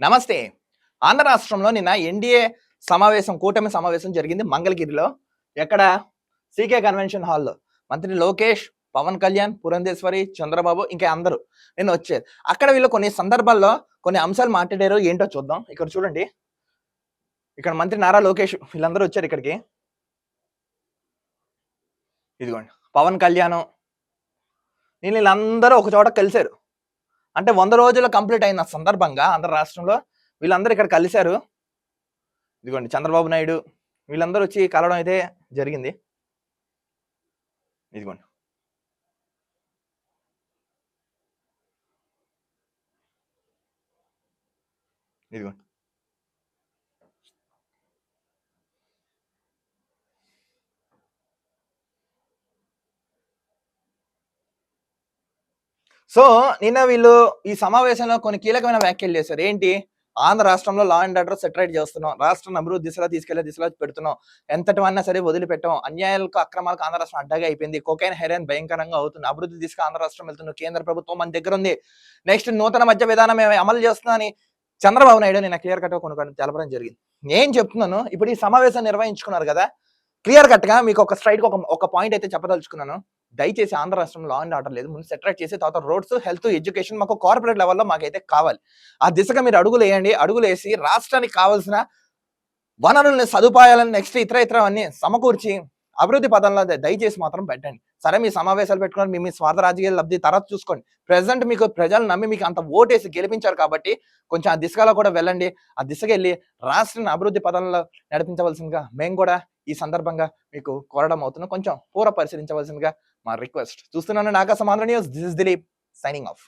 నమస్తే. ఆంధ్ర రాష్ట్రంలో నిన్న ఎన్డీఏ సమావేశం, కూటమి సమావేశం జరిగింది మంగళగిరిలో. ఎక్కడ? సీకే కన్వెన్షన్ హాల్‌లో. మంత్రి లోకేష్, పవన్ కళ్యాణ్, పురంధేశ్వరి, చంద్రబాబు ఇంకా అందరూ నిన్న వచ్చారు. అక్కడ వీళ్ళు కొన్ని సందర్భాల్లో కొన్ని అంశాలు మాట్లాడారు. ఏంటో చూద్దాం. ఇక్కడ చూడండి. ఇక్కడ మంత్రి నారా లోకేష్ వీళ్ళందరూ వచ్చారు ఇక్కడికి. ఇదిగోండి. పవన్ కళ్యాణ్ వీళ్ళందరూ ఒక చోట కలిశారు. అంటే 100 రోజులు కంప్లీట్ అయిన సందర్భంగా ఆంధ్ర రాష్ట్రంలో వీళ్ళందరూ ఇక్కడ కలిశారు. ఇదిగోండి చంద్రబాబు నాయుడు వీళ్ళందరూ వచ్చి కలవడం అయితే జరిగింది. ఇదిగోండి. ఇదిగోండి. సో నిన్న వీళ్ళు ఈ సమావేశంలో కొన్ని కీలకమైన వ్యాఖ్యలు చేశారు. ఏంటి? ఆంధ్ర రాష్ట్రంలో లా అండ్ ఆర్డర్ సెటరేట్ చేస్తున్నాం, రాష్ట్రాన్ని అభివృద్ధి దిశలో తీసుకెళ్లే దిశలో పెడుతున్నాం, ఎంతటి వన్నా సరే వదిలిపెట్టాం, అన్యాయాలకు అక్రమాలకు ఆంధ్ర రాష్ట్రం అడ్డగా అయిపోయింది, కొకైన్ హెరాయిన్ భయంకరంగా అవుతుంది, అభివృద్ధి దిశగా ఆంధ్ర రాష్ట్రం వెళ్తుంది, కేంద్ర ప్రభుత్వం మన దగ్గర ఉంది, నెక్స్ట్ నూతన మధ్య విధానం అమలు చేస్తుందని చంద్రబాబు నాయుడు నిన్న క్లియర్ కట్ గా కొన్ని తెలపడం జరిగింది. నేను చెప్తున్నాను, ఇప్పుడు ఈ సమావేశం నిర్వహించుకున్నారు కదా, క్లియర్ కట్ గా మీకు ఒక స్ట్రైట్ ఒక పాయింట్ అయితే చెప్పదలుచుకున్నాను. దయచేసి ఆంధ్ర రాష్ట్రంలో లా అండ్ ఆర్డర్ లేదు, ముందు సెటరేట్ చేసి తర్వాత రోడ్స్, హెల్త్, ఎడ్యుకేషన్ మాకు కార్పొరేట్ లెవెల్లో మాకైతే కావాలి. ఆ దిశగా మీరు అడుగులు వేయండి. అడుగులు వేసి రాష్ట్రానికి కావాల్సిన వనరుల్ని, సదుపాయాలను, నెక్స్ట్ ఇతర అన్ని సమకూర్చి అభివృద్ధి పదంలో దయచేసి మాత్రం పెట్టండి. సరే మీ సమావేశాలు పెట్టుకుని మీ స్వార్థ రాజకీయ లబ్ధి తర్వాత చూసుకోండి. ప్రెసెంట్ మీకు ప్రజలు నమ్మి మీకు అంత ఓటేసి గెలిపించారు కాబట్టి కొంచెం ఆ దిశగా కూడా వెళ్ళండి. ఆ దిశగా వెళ్ళి రాష్ట్రాన్ని అభివృద్ధి పదంలో నడిపించవలసిందిగా మేము కూడా ఈ సందర్భంగా మీకు కోరడం అవుతున్నాం. కొంచెం పూర్వ పరిశీలించవలసిందిగా మా రిక్వెస్ట్. చూస్తున్నాను ఆకాశం Andhra news. This is Dilip signing off.